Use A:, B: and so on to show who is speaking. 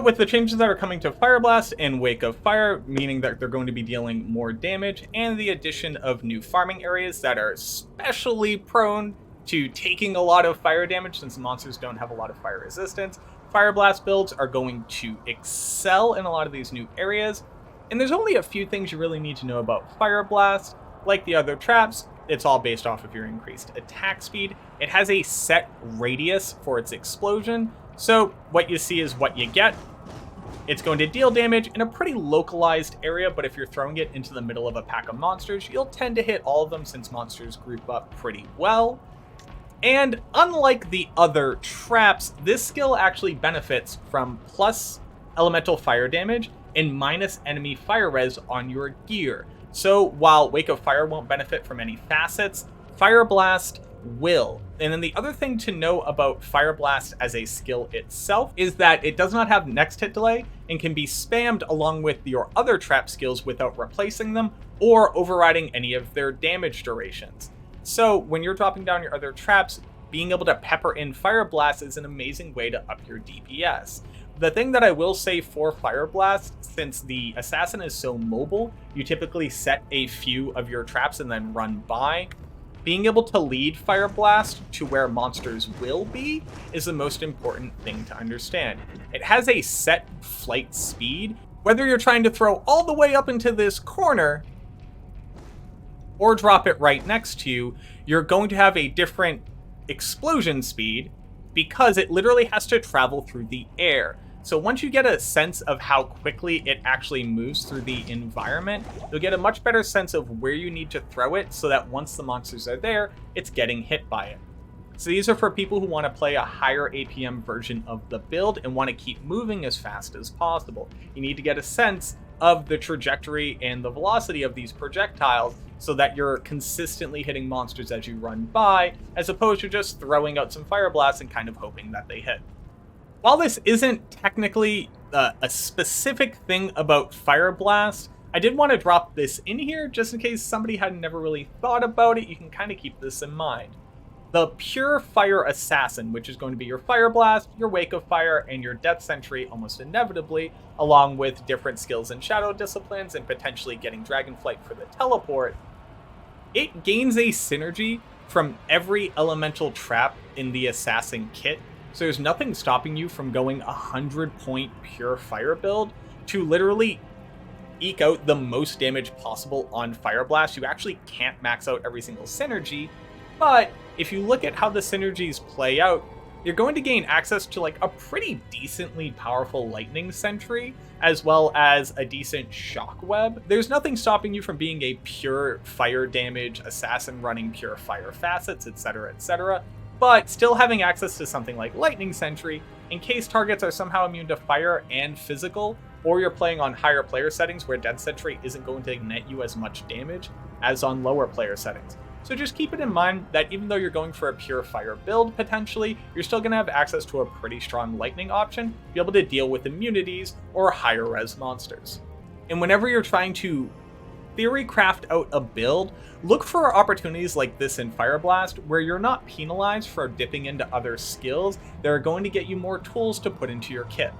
A: with the changes that are coming to Fire Blast and Wake of Fire, meaning that they're going to be dealing more damage, and the addition of new farming areas that are especially prone to taking a lot of fire damage since monsters don't have a lot of fire resistance, Fire Blast builds are going to excel in a lot of these new areas. And there's only a few things you really need to know about Fire Blast. Like the other traps, it's all based off of your increased attack speed. It has a set radius for its explosion, so what you see is what you get. It's going to deal damage in a pretty localized area, but if you're throwing it into the middle of a pack of monsters, you'll tend to hit all of them since monsters group up pretty well. And unlike the other traps, this skill actually benefits from plus elemental fire damage and minus enemy fire res on your gear. So while Wake of Fire won't benefit from any facets, Fire Blast will. And then the other thing to know about Fire Blast as a skill itself is that it does not have next hit delay and can be spammed along with your other trap skills without replacing them or overriding any of their damage durations. So when you're dropping down your other traps, being able to pepper in Fire Blast is an amazing way to up your DPS. The thing that I will say for Fire Blast, since the assassin is so mobile, you typically set a few of your traps and then run by. Being able to lead Fire Blast to where monsters will be is the most important thing to understand. It has a set flight speed. Whether you're trying to throw all the way up into this corner or drop it right next to you, you're going to have a different explosion speed because it literally has to travel through the air. So once you get a sense of how quickly it actually moves through the environment, you'll get a much better sense of where you need to throw it so that once the monsters are there, it's getting hit by it. So these are for people who want to play a higher APM version of the build and want to keep moving as fast as possible. You need to get a sense of the trajectory and the velocity of these projectiles so that you're consistently hitting monsters as you run by, as opposed to just throwing out some fire blasts and kind of hoping that they hit. While this isn't technically a specific thing about Fire Blast, I did want to drop this in here just in case somebody had never really thought about it. You can kind of keep this in mind. The Pure Fire Assassin, which is going to be your Fire Blast, your Wake of Fire, and your Death Sentry almost inevitably, along with different skills and shadow disciplines and potentially getting Dragonflight for the teleport, it gains a synergy from every elemental trap in the Assassin kit. So there's nothing stopping you from going 100-point Pure Fire build to literally eke out the most damage possible on Fire Blast. You actually can't max out every single synergy, but if you look at how the synergies play out, you're going to gain access to like a pretty decently powerful Lightning Sentry, as well as a decent Shock Web. There's nothing stopping you from being a pure fire damage assassin running pure fire facets, etc., etc., but still having access to something like Lightning Sentry in case targets are somehow immune to fire and physical, or you're playing on higher player settings where Death Sentry isn't going to ignite you as much damage as on lower player settings. So just keep it in mind that even though you're going for a pure fire build, potentially, you're still going to have access to a pretty strong lightning option to be able to deal with immunities or higher res monsters. And whenever you're trying to theory craft out a build, look for opportunities like this in Fire Blast where you're not penalized for dipping into other skills that are going to get you more tools to put into your kit.